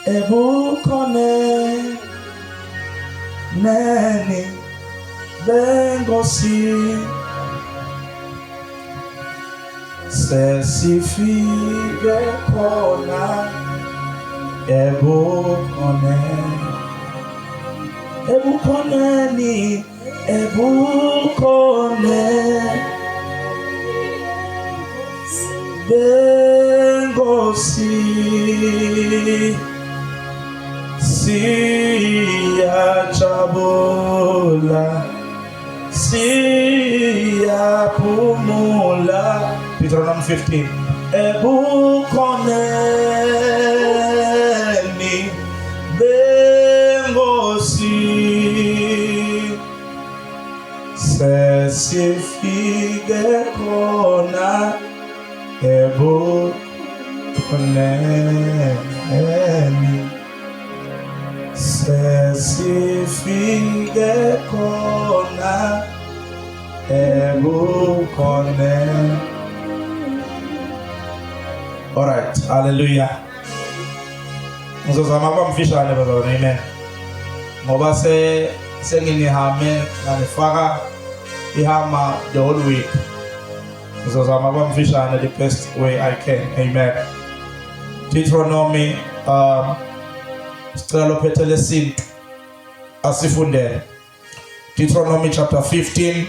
ebukone neni bengosi sesifike khona ebukoneni ebukone bengosi siyajabula siyapumula. Deuteronomy 15. Ebukoneni bengosi sesifike khona ebukoneni sesifike khona ebukoneni. All right, hallelujah. Ngizozama kwamfishane bazalwane, amen. Ngoba sengingihame nganifaka ihama the whole week. Ngizozama kwamfishane the best way I can, amen. Deuteronomy sicela lophethe lesintu asifundele. Deuteronomy chapter 15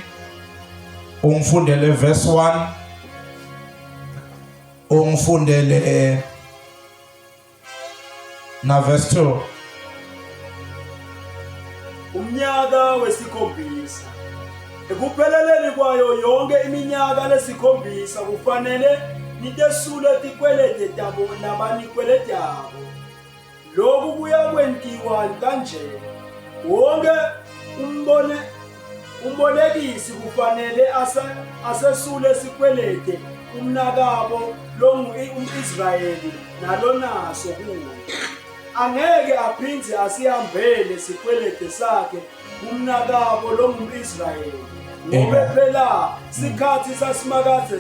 ungifundele verse 1. Ungifundele na verse 2. Umnyaka wesikhombisa. Ekupheleleni kwayo yonke iminyaka lesikhombisa kufanele nitesule tikwelede tabo nabanikwelede yabo. Lokhu kuyakwentiwa kanje. Wonke umbonekisi kufanele asesule sikwelede umnakabo Israyeli nalonaso kuwo. Angeke aphindze asihambele sikwelede sakhe umnakabo Israyeli. Ngoba phela sikhathi sasimakaze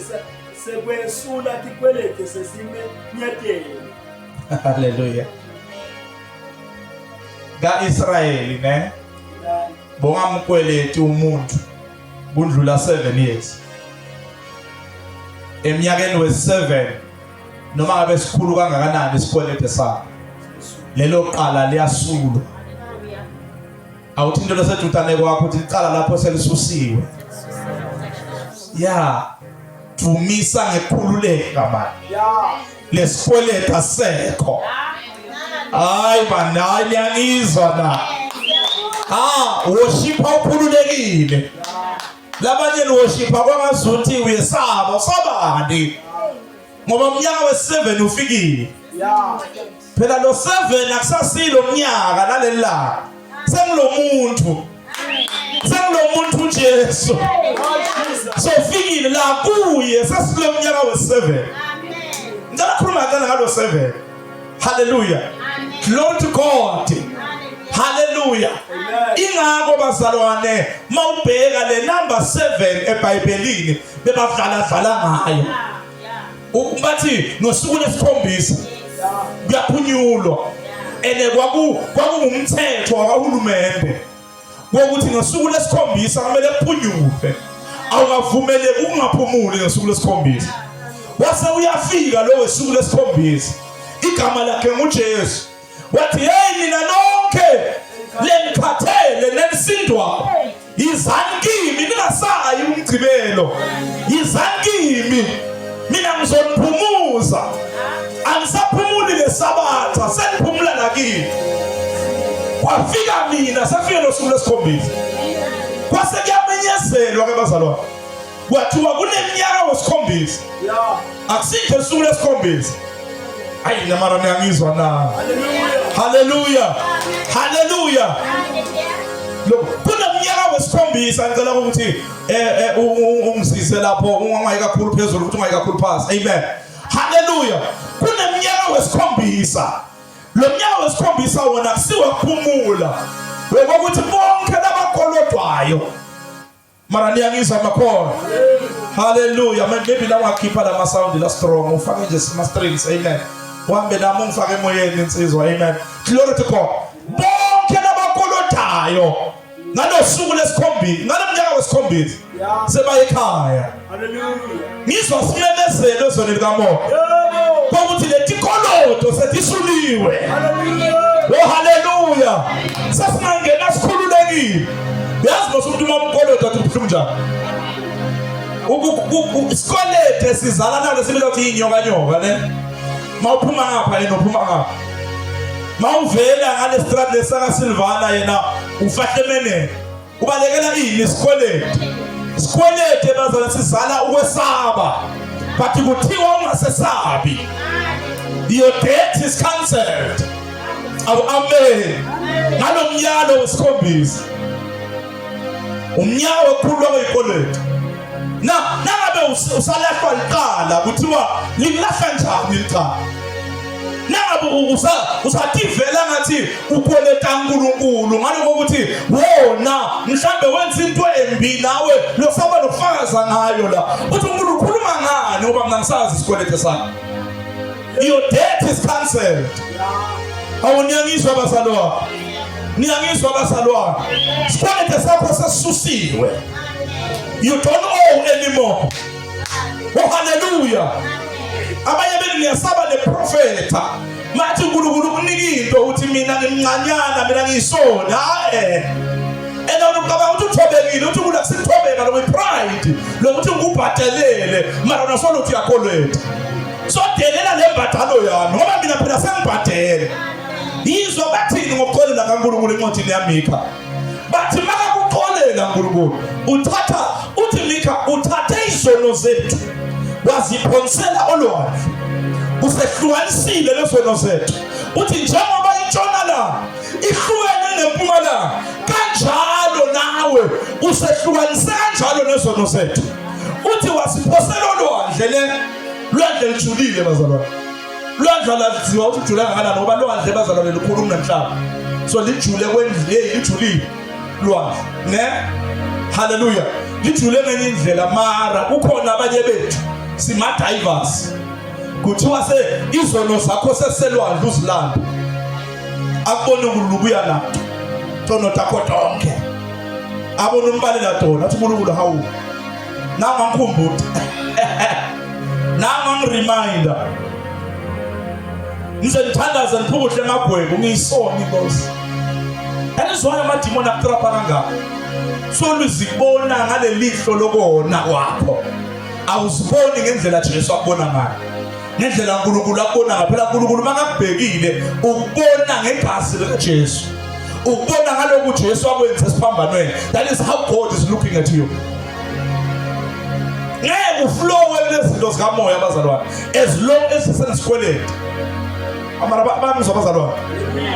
sekwesula tikwelede sesimenyetele. Hallelujah. Ga Israyeli ne bongamkweleti umuntu kundlula 7 years. Eminyakeni we7 noma ngabe sikhulu kangakanani isikwelede sakhe lelo qala liyasulwa. Awuthi into lesedutane kwakho uthi iqala lapho selisusiwe. Yeah, tumisa ngekhululeka manje. Yeah. Lesikwelede asekho. Hayi man, ayangizwa na. Worship ukhululekile. Labanye worship akwangazuthi uyesaba, sabani. Ngoba umnyaka we7 ufikile. Yeah. Phela lo 7 akusasilo umnyaka nalelanga. Sengilomuntu Jesu. So fikile la kuye sesilo umnyaka we7. Amen. Ngicela khuluma ngalo 7. Hallelujah. Glory to God. Hallelujah. Ingakho bazalwane mawubheka le number 7 eBhayibhelini bebadlala ngayo. Bathi ngosuku lesikhombisa kuyaphunyulwa. Ene kwakungumthetho wakahulumende wokuthi ngosuku lesikhombisa kumele kuphunyulwe. Awungavumele ukungaphumuli ngosuku lesikhombisa. Wase uyafika lo wesuku lesikhombisa. Igama lakhe nguJesu. Wathi hey nina lonke lenikhathele nelisindwa izani kimi ningasayi umgcibelo. Izani kimi mina ngizoniphumuza. Angisaphumuli lesabatha seniphumula nakini. Kwafika mina safika losuku lesikhombisa. Kwase kuyamenyezelwa ke bazalwane. Kwathiwa kuneminyaka wesikhombisa. Akusikho usuku lesikhombisa. Ayi namara ngiyangizwa na. Hallelujah. Hallelujah. Look, kuneminyaka wesikhombisa ngicela ukuthi ungisize lapho ungayi kakhulu phezulu ukuthi ungayi kakhulu phansi. Amen. Hallelujah. Kuneminyaka wesikhombisa. Lo mnyaka wesikhombisa wona kusiwe kuphumula. Ngokuthi bonke labakholodwayo mara niyangizwa makhono. Hallelujah. Maybe now I keep the sound la strong. Ufake nje ma strings. Amen. Uhambe nami ungifake emoyeni insizwa. Amen. Glory to God. Bonke nabakolodayo ngalosuku lesikhombisa, ngalomnyaka wesikhombisa sebaye ekhaya. Hallelujah. Ngizwa simemezelo ezweni likamoya. Ukuthi letikolodo setisuliwe. Hallelujah. Oh hallelujah. Sasingangena sikhululekile. Yazi mose umuntu umkolodo athi kubuhlungu njani. Isikolede sizala nalo sibizwa ukuthi inyoka nyoka ne. Mawuphuma ngapha yena uphuma ngapha. Mawuvela ngale strat lesaka Silvana yena ufahlemene. Ubalekela ini isikolede. Isikolede bazala sizala ukwesaba. But kuthiwa ungasesabi. Your debt is cancelled. Amen. Ngalo mnyalo wesikhombisa. Umnyawo okhulwa kweyikolede. Nangabe usalahlwa liqala kuthiwa lilahla njani liqala. Nangabe usativela ngathi ukoleta uNkulunkulu ngalo ukuthi wona mhlambe wenza into embi nawe losaba nokufakaza ngayo la. Uthi uNkulunkulu ukhuluma ngani ngoba mina ngisazi isikolete sakho. Your debt is cancelled. Awunyangizwa bazalwane. Niyangizwa bazalwane. Isikolete sakho sesisusiwe. You don't owe anymore. Oh hallelujah. Abanye benu niyasaba neprofeta. Mathi uNkulunkulu kunika into uthi mina ngimncanyana mina ngiyisona. Ena uqaba ukuthi uthobekile uthi uNkulunkulu akusithobeka lo pride lokuthi ngikubhadelele mara nasolo uthi yakolwethu. So delela lembadalo yami ngoba mina phela sengibhadele. Yizwa bathini ngokuxolela kaNkulunkulu encwadini yaMikha. Bathi makakuxolela uNkulunkulu uthatha uthi Mikha uthathe izono zethu waziphonsela olwandle. Usehlukanisile lezono zethu. Uthi njengoba intshonalanga ihlukene nempumalanga kanjalo nawe usehlukanise kanjalo nezono zethu. Uthi wasiphosela olwandle lwandle lijulile bazalwane. Lwandle laziwa ukuthi ujula kangakanani ngoba lwandle bazalwane likhulu kunemhlaba. So lijule kwendle lijulile lwandle ne. Hallelujah. Lijule ngenye indlela mara kukhona abanye bethu sima-divers. Kuthiwa izono zakho seselwandle uzilanda. Akubona uNkulunkulu na tono takho tonke. Abona umbalela tona athi uNkulunkulu hawu. Nanga ngikhumbuza. Nanga ngireminder. Ngize ngithandaze ngiphukuhle emagwebo ngiyisona inkosi. Andizwana amadimoni akutrapha kangaka. So luzibona ngale lihlo lokona kwakho. Awuziboni ngendlela Jesu akubona ngayo. Ngendlela uNkulunkulu akubona ngayo. Phela uNkulunkulu makakubhekile ukubona ngegazi likaJesu. Ukubona ngaloku Jesu akwenza esiphambanweni. That is how God is looking at you. Ngeke uflowe lezinto zikamoya abazalwane as long as sisenesikweleti. Amara bamizwa abazalwane.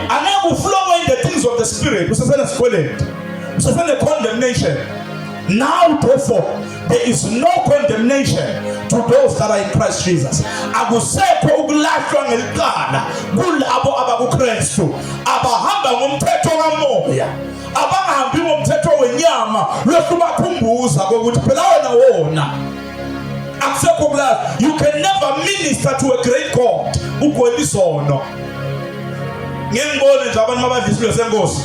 Angeke uflowe in the things of the spirit usesenesikweleti. Usesene condemnation. Now therefore there is no condemnation to those that are in Christ Jesus. Akusekho ukulahlwa ngelicala kulabo abakuKristu abahamba ngomthetho kamoya. Abangahambi ngomthetho wenyama lokhu bakhumbuza ukuthi phela wena wona. Akusekho ukulahlwa. You can never minister to a great God ugwelisono. Ngiyengibona nje abantu abadlisile senkosi.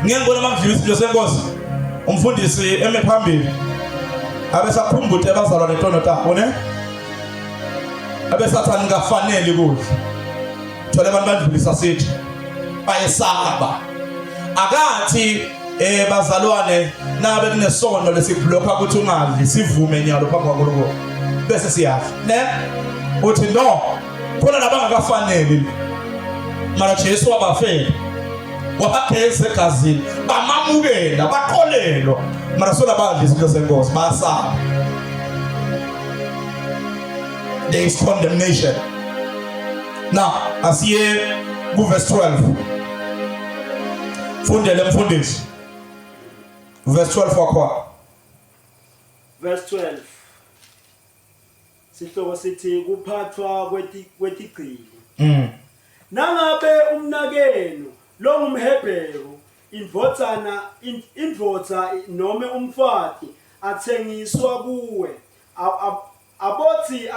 Ngiyengibona abadlisile senkosi. Umfundisi eme phambili abesakhumbuthe abazalwane ntono takho ne abesathani ngafanele kuhle thola abantu badlulisa sithi bayesaba akathi bazalwane nabe kunesono lesibhlokha ukuthi ungadli sivume nyalo phambi kwaNkulunkulu bese siyadla ne uthi no khona nabangakafanele mara Jesu wabafela wabageza egazini bamamukela baqolelwa mara sona badla izinto zenkosi basaba. There is condemnation. Now asiye ku verse 12 fundele mfundisi verse 12 wakho. Verse 12 sihloko sithi kuphathwa kwetigcili. Nangabe umnakeno lo ngumHebheru indvodza noma umfati athengiswa kuwe abothi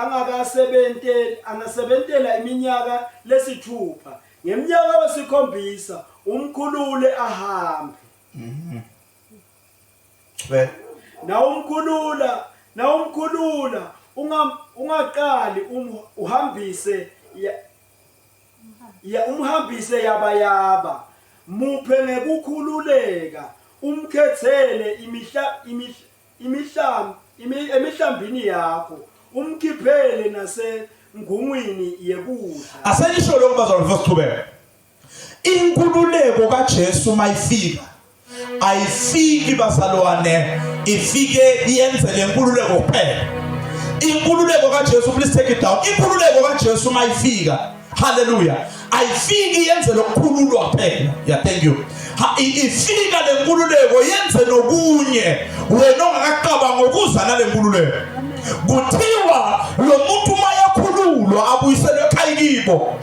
angasebentela iminyaka lesithupha, ngeminyaka wesikhombisa umkhulule ahambe. Na umkhulula ungaqali umhambise yaba muphe ngekukhululeka, umkhethele emihlambini yakho, umkhiphele nasengungwini yekudla. Aselisho lokho bazalwane, verse 2. Inkululeko kaJesu mayifika ayifiki bazalwane, ifike yenze lenkululeko kuphela. Inkululeko kaJesu, please take it down. Inkululeko kaJesu mayifika, hallelujah, ayifiki yenze lokukhululwa kuphela. Yeah, thank you. Ifika lenkululeko yenze nokunye wena ongakaqaba ngokuza nalenkululeko. Kuthiwa lo muntu mayakhululwa abuyiselwe ekhaya kibo,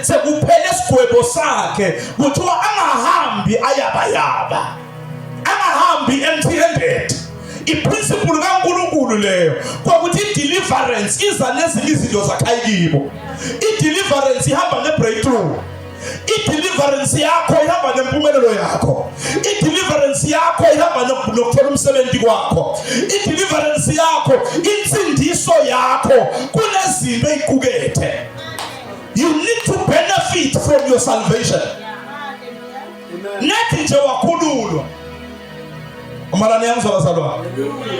sekuphele isigwebo sakhe. Kuthiwa angahambi ayabayaba, angahambi empty-handed. Iprinciple kaNkulunkulu leyo kwakuthi i-deliverance iza nezinye izinto zakhaya kibo. I-deliverance ihamba ne-breakthrough. I-deliverance yakho ihamba nempumelelo yakho. I-deliverance yakho ihamba nokuthola umsebenzi wakho. I-deliverance yakho, insindiso yakho kunezinto eziqukethe. You need to benefit from your salvation. Nethi nje wakhululwa. Amalani yangizwa bazalwane.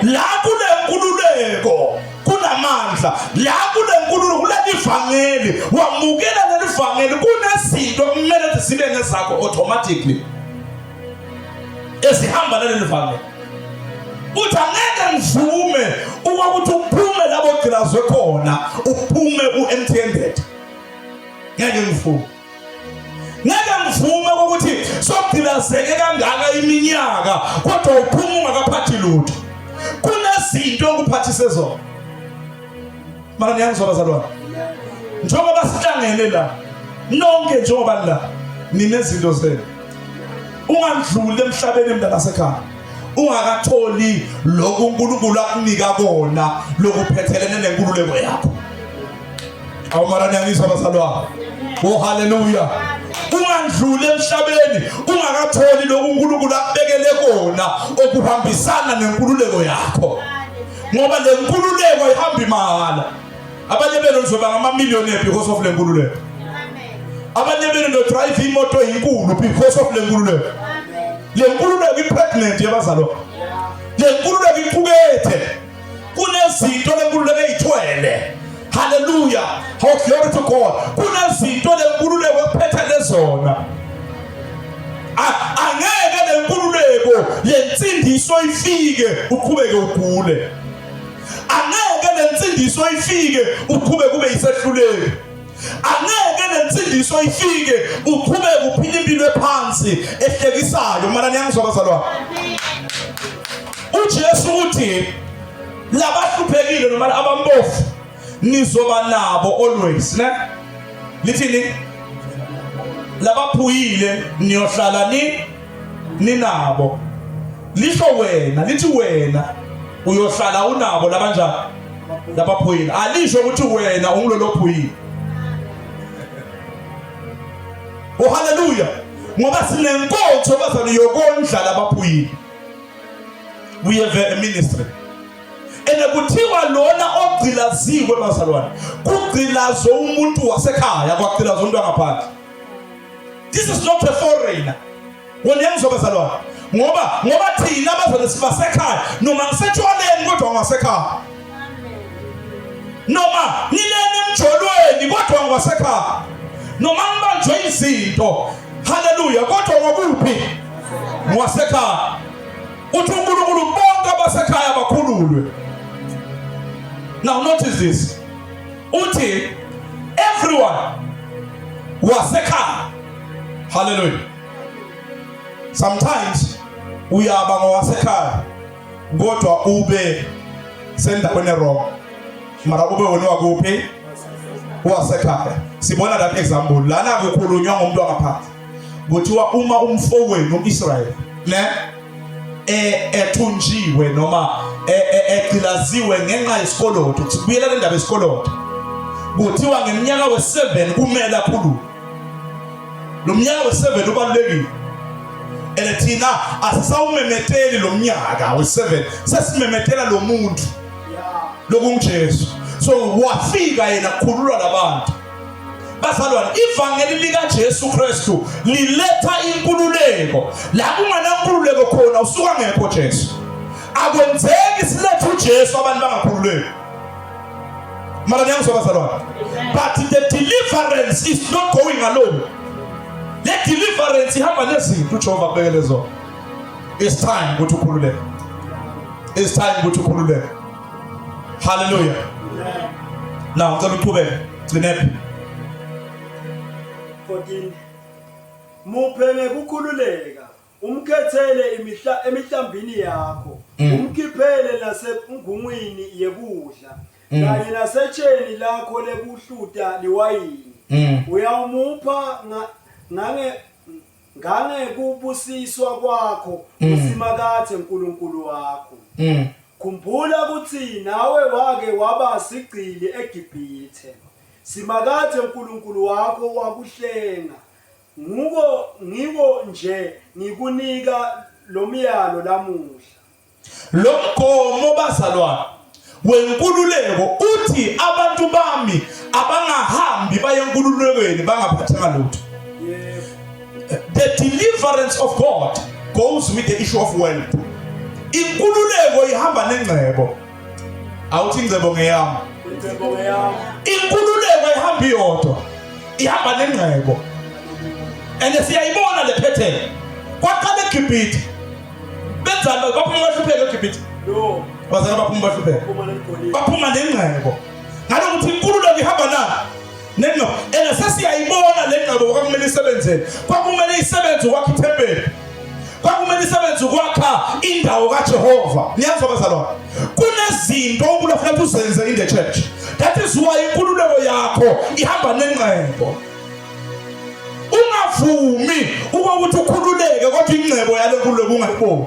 La kule nkululeko kunamandla, la kule nkululeko kulelivangeli, wamukela lelivangeli, kunezinto kumele zibe ngezakho automatically ezihamba lelivangeli. Uthi angeke ngivume ukuthi uphume labo gilazwe khona, uphume u-empty-handed. Ngeke ngivume. Ngeke ngivume ukuthi sogilazeke kangaka iminyaka kodwa uphuma ungakaphathi lutho. Kunezinto okuphathise zona. Mara niyangizwa bazalwane. Njengoba sihlangene la, nonke njengoba la, ninezinto zenu. Ungandluli emhlabeni mntanasekhaya ungakatholi lokhu uNkulunkulu akunika kona lokuphethelene nenkululeko yakho. Awumara niyangizwa bazalwane. Oh hallelujah. Ungandluli emhlabeni ungakatholi lokhu uNkulunkulu akubekele kona okuhambisana nenkululeko yakho. Ngoba le nkululeko ihambi mahala. Abanye benu nizoba ngama-millionaire because of le nkululeko. Abanye benu no drive imoto enkulu because of le nkululeko. Le nkululeko i-pregnant yabazalwane. Le nkululeko iqukethe. Kunezinto le nkululeko eyithwele. Hallelujah. How glory to God. Kunezinto le nkululeko ekuphethele zona. Angeke le nkululeko yensindiso ifike uqhubeke ugule. Angeke lensindiso ifike uqhubeke kube yisehluleki. Angeke lensindiso ifike uqhubeke uphile impilo ephansi ehlekisayo. Mara niyangizwa bazalwane. uJesu uthi labahluphekile noma abampofu nizoba nabo always, ne? Lithini? Labaphuyile niyohlala ninabo. Lisho wena, lithi wena uyohlala unabo labanjani? Labaphuyile. Alisho ukuthi wena ungilolophuyile. Oh hallelujah. Ngoba sinenkonzo bazana yokondla labaphuyile. We have a ministry. Kuthiwa lona ogcilaziwe bazalwane kugcilazo umuntu wasekhaya kwagcilazo umuntu angaphandle. This is not a foreigner. Wona yangizwa bazalwane. Ngoba thina abazalwane sibasekhaya noma ngisetshwaleni kodwa ngasekhaya. Noma nilene emjolweni kodwa ngasekhaya. Noma ngibanjwe izinto, hallelujah, kodwa ngakuphi? Ngasekhaya. Uthi uNkulunkulu bonke abasekhaya bakhululwe. Now notice this. Uthi everyone wasekhaya. Hallelujah. Sometimes uyaba ngowasekhaya kodwa ube sendaweni wrong. Mara ube wena wakuphi? Wasekhaya. Sibona that example. Lana kukhulunywa ngomuntu wangaphansi. Kuthiwa uma umfowenu uIsrael, ne? Ethunjiwe noma egcilaziwe ngenxa yesikoloto. Sibuyela indaba yesikoloto. Kuthiwa ngeminyaka we7 kumele akhulume. Lo mnyaka we7 ubalulekile. Thina asisawumemeteli lo mnyaka we7, sesimemetela lo muntu lokunguJesu. So wafika yena kukhulula labantu. Bazalwane, ivangeli lika Jesu Kristu liletha inkululeko. La kunganankululeko khona usuka ngekho Jesu. Akwenzeki silethe uJesu abantu bangakhululeki. Mara niyangizwa bazalwane. But the deliverance is not going alone. The deliverance ihamba nezinto uJehova kubekele zona. It's time ukuthi ukhululeke. It's time ukuthi ukhululeke. Hallelujah. Now ngicela uqhubeke. Gcinephi. 14. Muphenge kukhululeka, umkhethele emihlambini yakho, umkhiphele nasengungwini yekudla, kanye nasetsheni lakho lekuhluta liwayini. Uyawumupha ngange kubusiswa kwakho usimakathe uNkulunkulu wakho. Khumbula ukuthi nawe wake waba sigcili eGibhithe. Simakathe uNkulunkulu wakho wakuhlenga. Ngiko nje ngikunika lo myalo lamuhla. Lo mgomo bazalwane wenkululeko uthi abantu bami abangahambi baye enkululekweni bangaphathanga lutho. The deliverance of God goes with the issue of wealth. Inkululeko ihamba nengcebo. Awuthi ingcebo ngeyami. Inkululeko ihamba iyodwa. Ihamba nengcebo. And siyayibona le pattern. Kwaqala eGibhithe. Benzani baphuma bahlupheke eGibhithe? No. Bazana baphuma bahlupheke. Baphuma nengcebo. Ngalokuthi inkululeko ihamba na nengcebo. And sesiyayibona le ngcebo kwakumele isebenzele. Kwakumele isebenze ukwakha ithempeli. Kwakumele isebenze ukwakha indawo kaJehova. Niyazwa bazalwane. Kunezinto okulafuneka uzenze in the church. That is why inkululeko yakho ihamba nengcebo. Ungavumi ukuthi ukhululeke kodwa ingcebo yale nkululeko ungayiboni.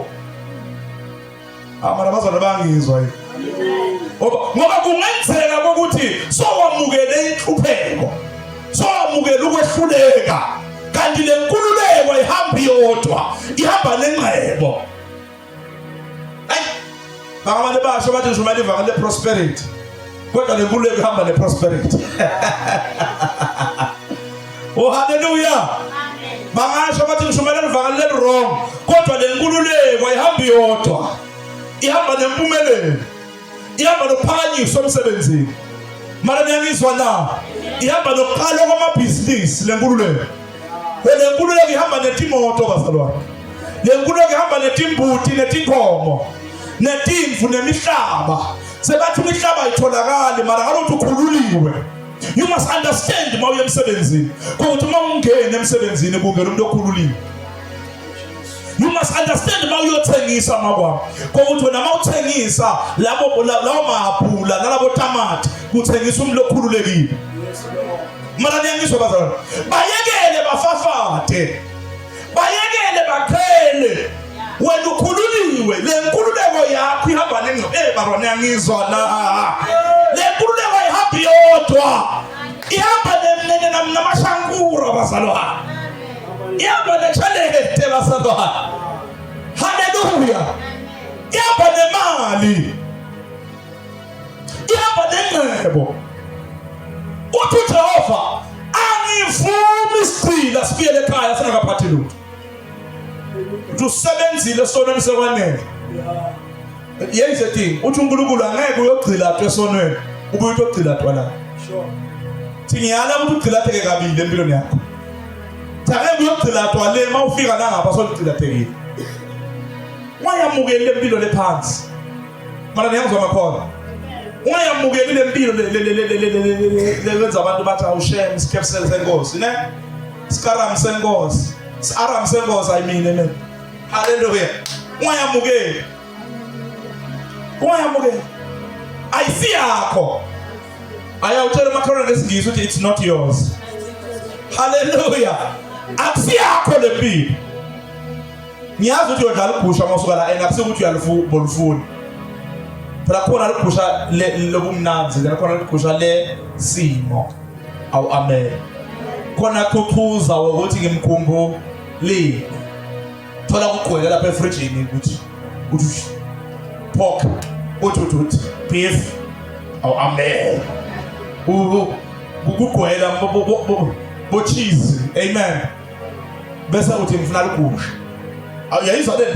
Amara bazalwane bangizwa yini? Ngoba kungenzeka ukuthi sowamukele inhlupheko. Sowamukele ukwehluleka. Kanti le nkululeko ihamba iyodwa, ihamba nengcebo. Hayi. Bangabantu basho bathi ngishumela ivangeli prosperity. Kodwa le nkululeko ihamba neprosperity. Oh hallelujah. Amen. Bangasho bathi ngishumela ivangeli wrong. Kodwa le nkululeko ihamba iyodwa. Ihamba nempumelelo. Ihamba nophakanyiswa emsebenzini. Mara niyangizwa na. Ihamba nokuqala kwamabhizinisi le nkululeko. Le nkululeko ihamba netimoto bazalwane. Le nkululeko ihamba netimbuti netinkomo. Netimvu nemihlaba. Sebathi imihlaba ayitholakali mara kaloku ukhululiwe. You must understand uma uye emsebenzini. Ukuthi uma ungena emsebenzini kungena umuntu okhululiwe. You must understand uma uyothengisa makwami. Ukuthi wena uma uthengisa lawo mahabhula nalabo tamati kuthengisa umuntu okhululekile. Mara niyangizwa bazalwane. Bayekele bafafate. Bayekele bakhele. Wena ukhululiwe, le nkululeko yakho ihamba nengcebo. Barwana niyangizwa na. Le nkululeko ihamba iyodwa. Ihamba namashangura bazalwane. Ihamba nechalete bazalwane. Hallelujah. Ihamba nemali. Ihamba nengcebo. Uthi uJehova angivumi isicila sifike ekhaya singakaphathi lutho. Usebenzile sonweni sekwanele. Yenze thing uthi uNkulunkulu angeke uyogcila esonweni ubuye uyogcila twala. Sure. Thingiyala ukuthi ugcilatheke kabili empilweni yakho. Angeke uyogcila twale mawufika la ngapha solugcilathekile. Wayamukela impilo lephansi. Mara niyangizwa makhola. Wayamukela le mpilo lenza abantu bathi awushem iskepsel senkosi ne? Skaram senkosi. Aram senkosi I mean amen. Hallelujah. Wayamukela. Wayamukela. Ayisi yakho. Ayawutshela makhona ngesingisi ukuthi it's not yours. Hallelujah. Akusi yakho le mpilo. Ngiyazi ukuthi uyodlala ubhusha mawusuka la and akusi ukuthi uyalufuna. phela khona ligusha lobumnanzi khona ligusha le simo awu amen khona kuqhuza ukuthi ngimkhumbulile thola kugcwele lapha efrijini ukuthi pork uthi beef awu amen kugcwele bo cheese amen bese uthi ngifuna ligusha awuyayizwa le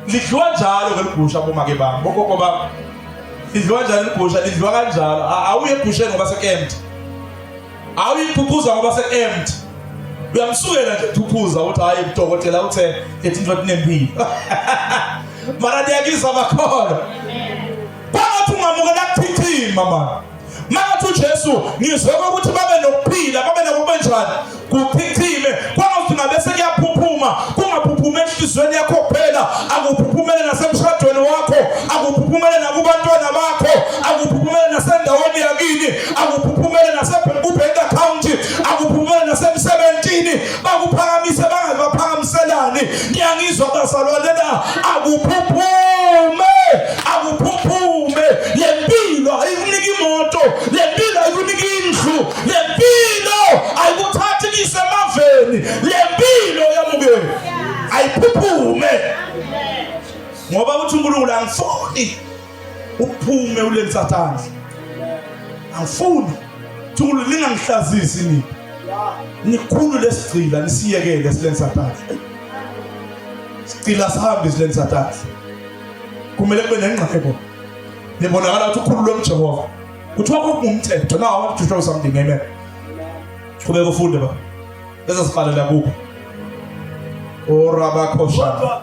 lidliwa njalo ke ligusha bomake bami bokoko bami lidliwa njalo ligusha lidliwa kanjalo awuye egusheni ngoba sekempty awuyiphuphuza ngoba sekempty uyamsukela nje uphuphuza ukuthi hayi udokotela uthe ethi into enempilo mara ndiyakisa amakhono kwathi ungamukela kuthithima mama manje uJesu ngizwe ukuthi babe nokuphila babe nokubenjani kuphithime kwangathi ngabe sekuyaphuphuma kungaphuphuma enhlizweni yakho kuphela akuphuphumele nasemshadweni wakho akuphuphumele nakubantwana bakho akuphuphumele nasendaweni yakini akuphuphumele nasebank account akuphuphumele nasemsebenzini bakuphakamise bangabaphakamiselani ngiyangizwa bazalwane la akuphuphuma lempilo ayikunika imoto lempilo ayikunika indlu lempilo ayikuthathi kisemaveni lempilo yamukeni ayiphuphume ngoba uthi uNkulunkulu angifuni uphume ule msathana angifuni uNkulunkulu lingangihlazisi ni nikhulu lesigcila nisiyekele sileni sathana sigcila sihambe sileni sathana kumele kube nengqebo nibonakala ukuthi ukhulu lomJehova kuthiwa kungumthetho now I want to show something amen kube kufunde ba bese siqalela kuphi orabakhoshana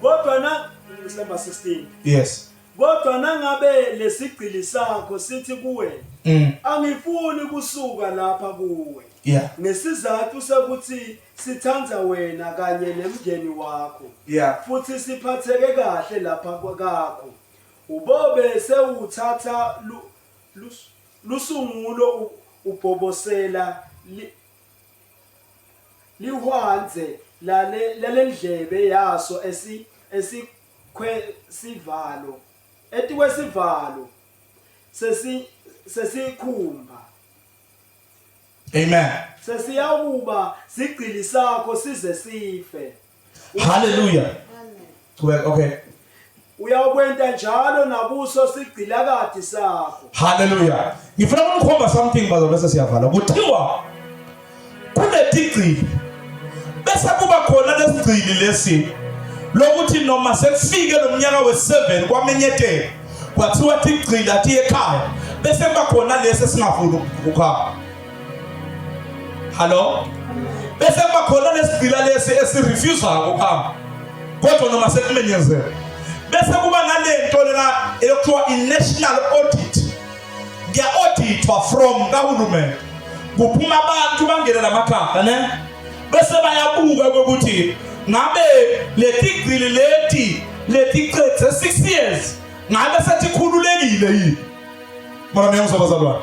kodwa na December 16 yes kodwa nangabe lesigcili sakho sithi kuwe angifuni kusuka lapha kuwe yeah nesizathu sokuthi sithanda wena kanye nemndeni wakho yeah futhi siphatheke kahle lapha kwakho ubobe sewuthatha lusungulo ubhobosela lihwanze lalendlebe yaso esikwesivalo etikwesivalo sesikhumba amen sesiyakuba sigcili sakho size sife hallelujah amen okay uyakwenta njalo nakuso sigcilakade sakho hallelujah ngifuna ukukhomba something bazo bese siyavala kuthiwa kunetigcili bese kuba khona lesigcili lesi lokuthi noma sekufike lo mnyaka we7 kwamenyethe kwathiwa tigcili athi ekhaya bese kuba khona lesi singafuni ukukhamba hallo bese kuba khona lesigcila lesi esirefuse ukukhamba kodwa noma sekumenyezela bese kuba nalento lena ekuthiwa i-national audit kuya-auditwa from kahulumeni kuphuma abantu bangena lamakhaya ne bese bayabuka ukuthi ngabe letigcili letiqedze 6 years ngabe setikhululekile yini mara niyangizwa bazalwane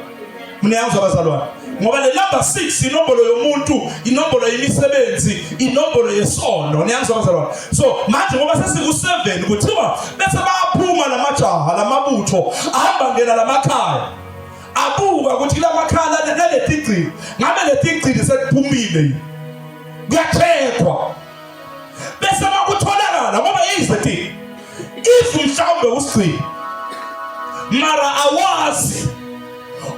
mniyangizwa bazalwane ngoba le number 6 inombolo yomuntu inombolo yemisebenzi inombolo yesono niyangizwa bazalwane so manje ngoba sesiku7 kuthiwa bese bayaphuma lamajaha lamabutho ahamba ngena lamakhaya abuka ukuthi lamakhaya naletigcili ngabe letigcili sekuphumile kuyacheckwa bese makutholakala ngoba yizithi if mhlawumbe usigcina mara awazi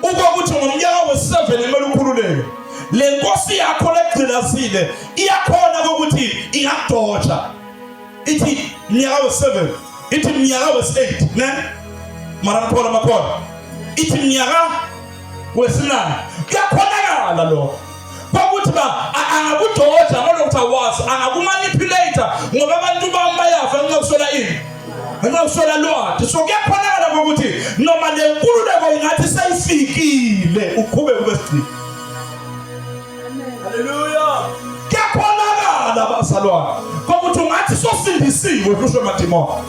ukuthi ngomnyaka we7 emele ukhululeke le nkosi yakho legcilazile iyakhona ukuthi ingadotsha ithi mnyaka we7 ithi mnyaka we8 ne mara ngikhola makhona ithi mnyaka we9 kuyakhonakala lo ukuthi angakudotsha ngokuthi awazi angakumanipulate ngoba abantu bayafa ngenxa ini ngenxa uswela lwakhe so kuyakhonakala ukuthi noma le nkululeko ingathi seyifikile uqhube kubesithini haleluya kuyakhonakala bazalwane ukuthi ungathi sosindisiwe kusho emadimoni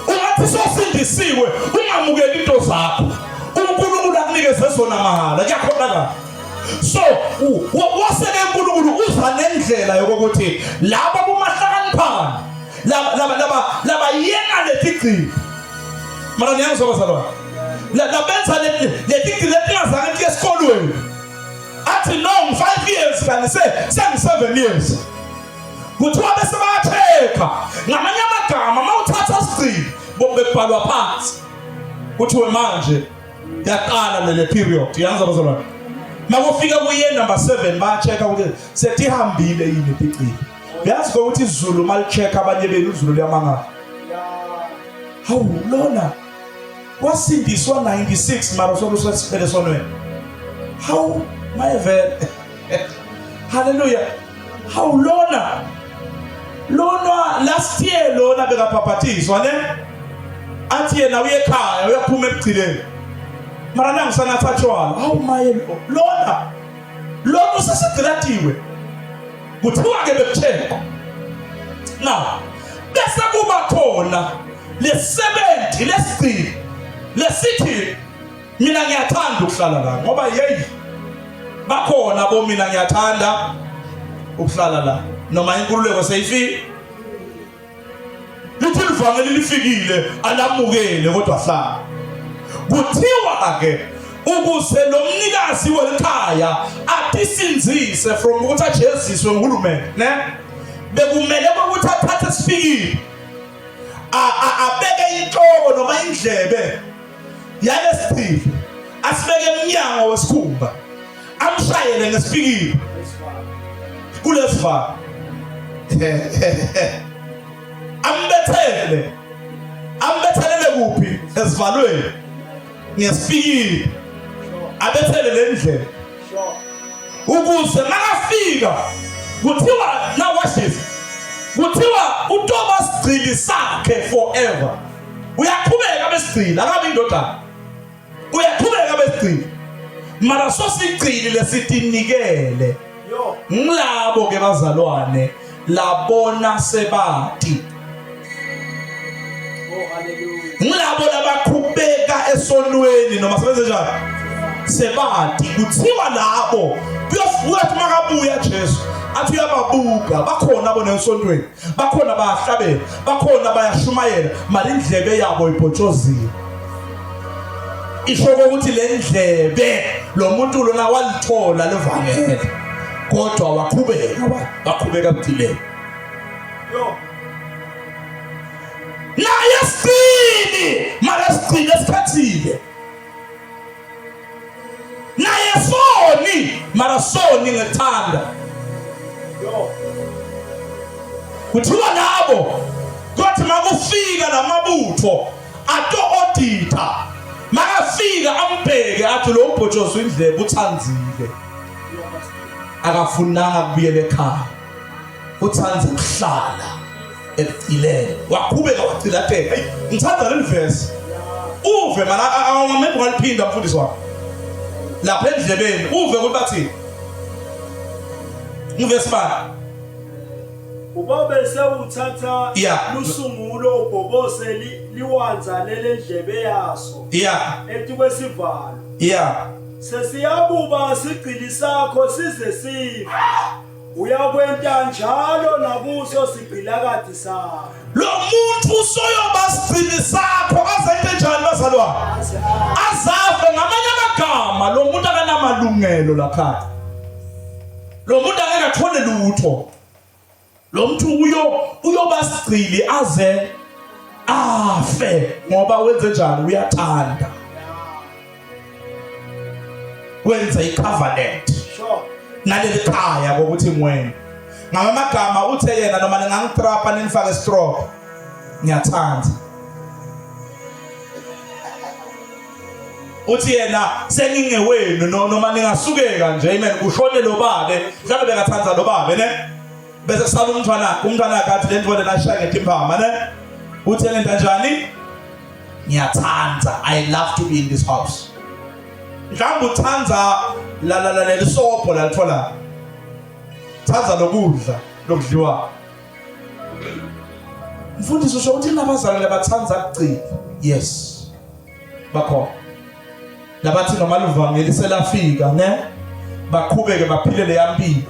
ungathi sosindisiwe ungamukeli into zakho uNkulunkulu akunikeze zona mahala kuyakhonakala so waseke uNkulunkulu uza nendlela yokuthi laba bomahlakaniphana laba yenga letigcili mara ngiyangizwa bazalwane la benza leti ngazange ngiye esikolweni athi no 5 years kanti sengi 7 years kuthiwa bese bayacheka ngamanye amagama mawuthatha isigcino bobebhalwa phansi kuthiwe manje yaqala le period yanza bazalwane makufika kuye number 7 bayacheka ukuthi setihambile yini ticile uyazi ukuthi izulu malicheka abanye benu izulu liyamangala hawu lona wasindiswa 96 mara solusesibele sonweni hawu mayevele hallelujah hawu lona last year lona bekapaphathiswa ne athi yena uyekhaya uyaphuma ebuchileni mara nangisanatha tshwala hawu maye lona usesegradiwe kuthiwa ke bekucheka now bese kuba khona le-70 lesicili lesithi mina ngiyathanda ukuhlala la ngoba yeyi bakhona bo mina ngiyathanda ukuhlala la noma inkululeko seyifika lithi livangeli lifikile alamukele kodwa hlala kuthiwa ke ukuze lo mnikazi welikhaya atisinzise from ukuthi ajeziswe nguhulumeni ne bekumele ukuthi athathe isifikile abeke inhloko noma indlebe yalesiphi asibeke emnyango wesikhumba amshayele ngesifikile kulesivalo ambethelele kuphi esivalweni ngesifikile abethele lendlela ukuze makafika kuthiwa now watch this kuthiwa utoba sigcili sakhe forever uyaqhubeka besigcili akabe indodana uyaqhubeka besigcili mara sosigcili lesitinikele ngilabo ke bazalwane labona sebati ngilabo labaqhubeka esonweni noma sebenze njani sebati kuthiwa labo kuyofuka makabuya Jesu athi uyababuka bakhona bona esontweni bakhona bayahlabela bakhona bayashumayela mali indlebe yabo ibhotshozile isho ukuthi le ndlebe lo muntu lona walithola levangeli kodwa waqhubeka kuthile naye sini mara sicile esikhathile naye soni mara soni ngethanda kuthiwa labo kwathi makufika namabutho ato audita makafika ambheke athi lo ubhotshozo indlebe uthanzile akafunanga kubuyela ekhaya uthanze ukuhlala ephilele waqhubeka wacilateka ngithanda le verse uve mana awamembe ngaliphinda mfundisi wami lapha endlebeni uve ukuthi bathi ngivesi bani uba bese uthatha lusungulo ubhobose liwanza lele ndlebe yaso ethi kwesivalo sesiyabuba sigcili sakho size sife uyakwenta njalo nakuso sigcilakati sakho lo muntu usoyoba sigcili sakho azente njani bazalwane azafe ngamanye amagama lo muntu akanamalungelo lakhaya lo muntu angeke athole lutho lo muntu uyoba sigcili aze afe ngoba wenze njani uyathanda wenza icovenant naleli khaya ukuthi ngwena ngamagama uthe yena noma ningangitrapa ninifake straw ngiyathanda uthi yena sengingewenu noma ningasukeka nje amen kushone lo babe mhlawumbe bengathanza lo babe ne bese kusala umntwana akhe athi lento le nashaya ngetimpama ne uthi lento kanjani ngiyathanda I love to be in this house mhlawumbe uthanza la lesopho la lithola thanza lokudla lokudliwa mfundisi usho ukuthi nabazalwane bathanza kucila yes bakho labathi noma livangeli selafika ne baqhubeke baphile le yampilo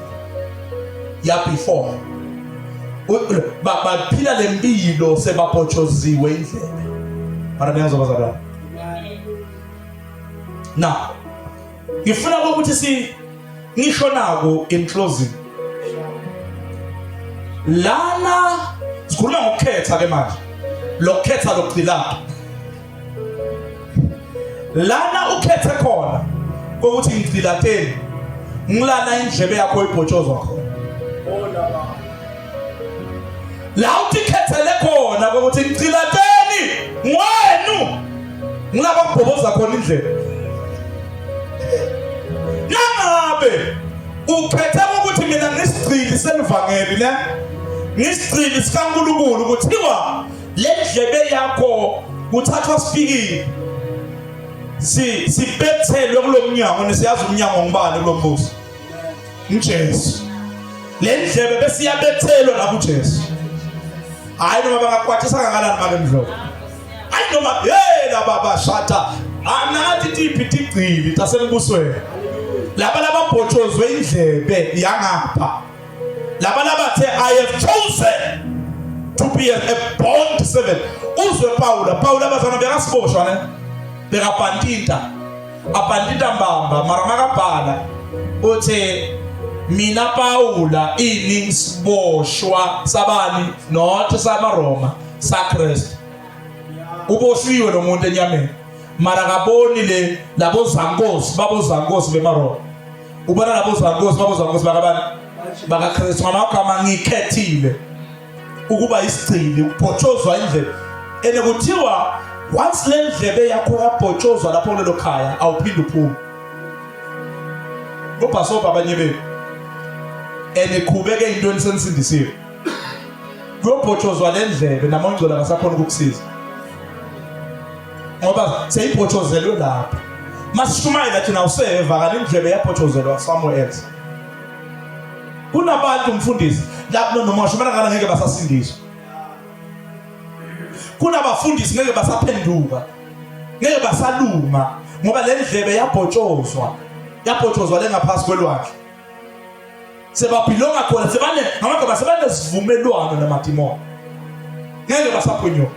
ya before baphila lempilo sebabhotshoziwe indlebe mara ngiyazobazalwana. Now ngifuna ukuthi ngisho nako in closing lana sikhuluma ngokukhetha ke manje lokukhetha lokugcilapha lana ukhethe khona ukuthi ngigcilateni ngilana indlebe yakho ibhotshozwa khona la uthi khethele khona ukuthi ngigcilateni ngwenu ngilaba kubhoboza khona indlebe nangabe ukhethe ukuthi mina ngisigcili selivangeli ne ngisigcili sikaNkulunkulu kuthiwa le ndlebe yakho kuthathwa sipikile sibethelwe kulomnyango nesiyazi umnyango ngibani kulombuso uJesu le ndlebe bese iyabethelwa la kuJesu hayi noma bangakwatisa kangakanani make mdlo hayi noma la baba shata anathi tiphi tigcili tasenibusweni laba lababhotshozwe indlebe yangapha laba labathe I have chosen to be a bond servant uzwe Paula abazana bekasiboshwa ne bekabhandita abhandita mbamba mara makabhala uthi mina Paula inisiboshwa sabani not samaRoma saKristu uboshiwe lo muntu enyameni mara kaboni le labo zankosi beMaroma ubona labo zankosi bakabani bakaKristu ngamagama ngikhethile ukuba isigcili ubhotshozwa indlebe ene kuthiwa once le ndlebe yakho yabhotshozwa lapho lelo khaya awuphindi uphume ngobhasoba abanye bethu ene qhubeke into enisendisile kuyobhotshozwa le ndlebe namangcola akasakhona ukukusiza ngoba seyibhotshozelwe lapha masishumayela thina useva kanti indlebe yabhotshozelwa somewhere else kunabantu mfundisi lapho noma shumana ngala ngeke basasindiswa kunabafundisi ngeke basaphenduka ngeke basaluma ngoba le ndlebe yabhotshozwa lengaphasi kwelwandle sebabhilonga khona sebane sivumelwano namadimoni ngeke basaphunyuka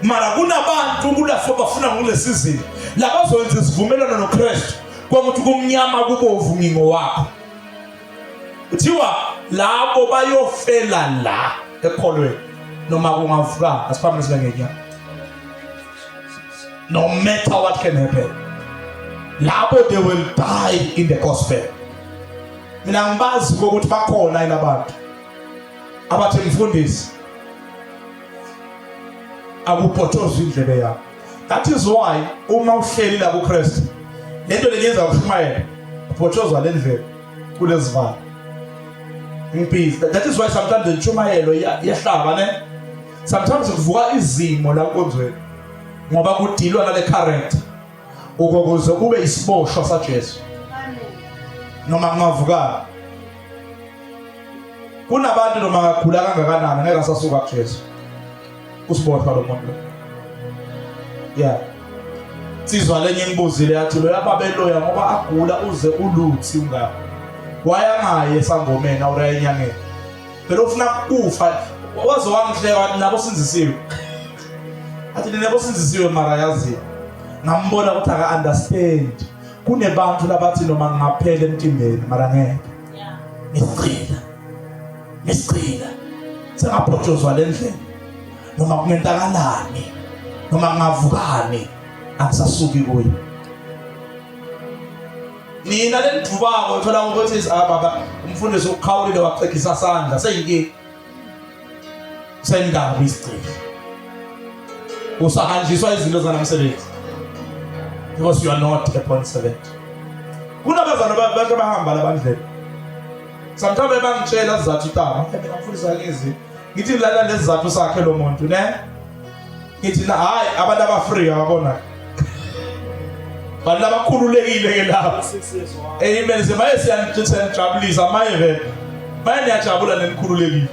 mara kunabantu kulafo bafuna ngolesizini labazowenza isivumelwano noKristu kwamuthi kumnyama kubovu ngingo wakho kuthiwa labo bayofela la ekholweni noma kungavuka asiphamile sibengenya no matter what can happen labo they will die in the gospel mina ngibazi ukuthi bakhona inabantu abathi mfundisi akubhotshozwa indlebe yakho. That is why uma uhleli la kuKristu lento lenyenza ukushumayela ubhotshozwa le ndlebe kulezivalo ngiphiza. That is why sometimes the chumayelo yahlaba ne sometimes kuvuka izimo la konzweni ngoba kudilwa nale character ukuze kube isiboshwa saJesu noma kungavuka kunabantu noma ngagula kangakanani ngeke asasuka kuJesu usiboshwa lo muntu yeah sizwa lenye ngibuzile yathi lo yababeloya ngoba agula uze uluthi ungaka wayangaye sangomeni awura enyangeni phela ufuna kufa wazowangihleka nabo sinzisiwe athi nabo sinzisiwe mara yazi ngambona ukuthi aka understand kunebantu labathi noma ngaphela emtimbeni mara ngeke ngisicila sengabhotshozwa lendlela noma kunentakalani noma ngavukani akusasuki kuyo nina lendubako uthola ukuthi baba umfundisi ukhawulile waqhekisa isandla seyinki sendaba isicili usahanjiswa izinto zanamsebenzi because you are not a point servant. Kunabazana bakhe bahamba labandlela sometimes bangitshela sizathu tama mina mfundisi akizi ngithi lala lesizathu sakhe lo muntu ne ngithi na hayi abantu abafree ababona bala bakhululekile ke lapha amen semaye siyanijabulisa maye vele maye niyajabula nenikhululekile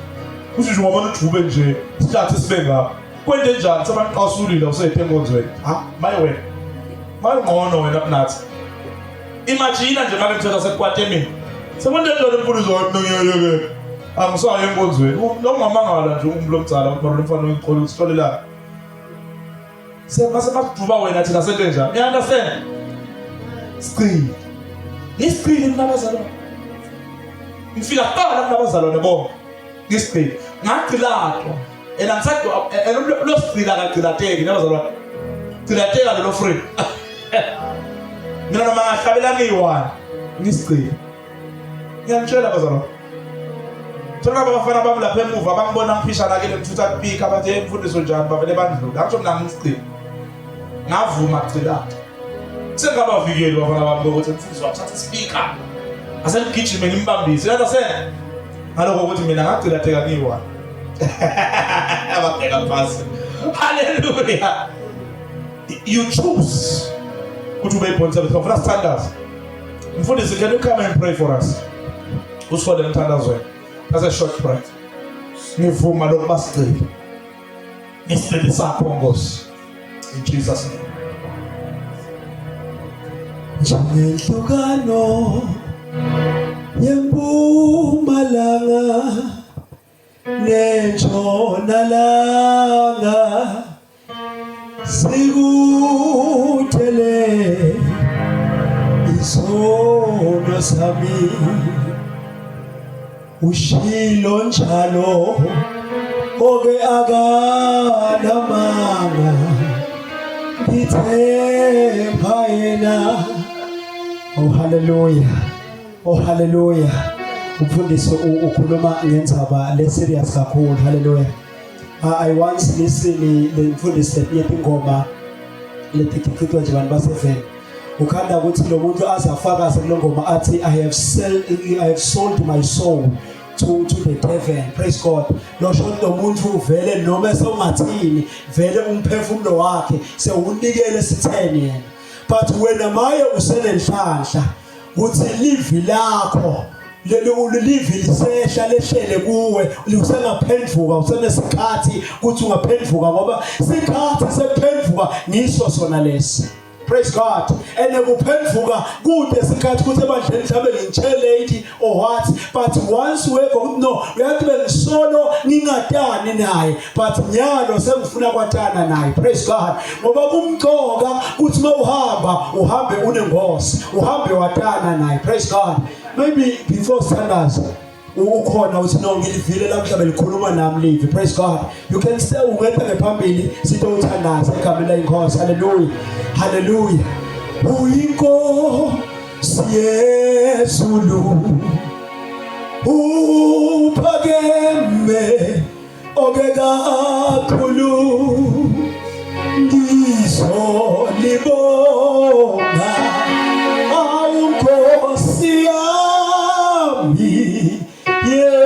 kusho nje ngobona ujube nje sihlathi sibe ngapha kwente njani sebanqasulile useyiphengonzweni maye wena maye ngcono wena kunathi imagine nje make ngithatha sekwate mina sekwente njalo imfundo wami angisayo enkonzweni lo ngamangala nje umlo mtsala ukuthi lo mfana uyiqola usixolela Mase makuduba wena thina sente njani. You understand? Siqini. Ngisiqini nabazalwane. Ngifika kuqala nabazalwane bonke. Ngisiqini. Ngaqilatwa. Ngisaqo lo siqila kaqilateki nabazalwane. Qilateka lo free. Mina noma ngahlabela ngiyi-1. Ngisiqini. Ngiyantshela bazalwane. Thona abafana bami lapha emuva bangibona ngiphishana ke lemthutha kupika bathi imfundiso njani bavele bandlula. Ngisho mina ngisiqini. Ngavuma kuqilata. Sengabavikeli bafana bami ukuthi mfundisi wathatha ispeaker. Asengigijime ngimbambise. Yena sena. Ngaloko ukuthi mina ngaqilateka ngiyi-1. Ababheka phansi. Hallelujah. You choose ukuthi ube yiphonisa bethu. Ufuna standards. Mfundisi, can you come and pray for us? Usifole mthandazweni. That's a short prayer. Ngivuma lokuba siqile. Ngisicela sakho Nkosi. In Jesus name. Njengehlukano yempumalanga nentshonalanga sikuthele isono sami ushilo njalo oke akanamanga ngithemba yena. Oh hallelujah, oh hallelujah. Umfundisi ukhuluma ngendzaba le serious kakhulu. Hallelujah. I once listened le mfundisi lethi ingoma letikhithwa nje abantu baseveni. Ukhanda ukuthi lo muntu azafaka kulengoma athi I have sold my soul to the devil. Praise God. Lo shonto umuntu uvele noma esengathini vele umphefumulo wakhe sewunikele sitheni yena. But wena maye usenenhlanhla uthi livi lakho livi lisehla lehlele kuwe usengaphendvuka usenesikhathi ukuthi ungaphendvuka ngoba sikhathi sephendvuka ngiso sona lesi. Praise God. And kuphendvuka kude sikhathi ukuthi ebandleni mhlawumbe ngitshelate or what, but once weko no uyathi bengisolo ngingatani naye but nyalo sengifuna kwatana naye. Praise God. Ngoba kumqoka ukuthi mawuhamba uhambe unengosi uhambe watana naye. Praise God. Maybe before standards ukhona uthi no ngilivile la mhlawumbe likhuluma nami live. Praise God. You can stay ungethe ngephambili sitho uthandaza egameni lenkosi. Hallelujah. Hallelujah. Uyinkosi yezulu uphakeme okekakhulu ngizolibonga awunkosi yami. Yeah.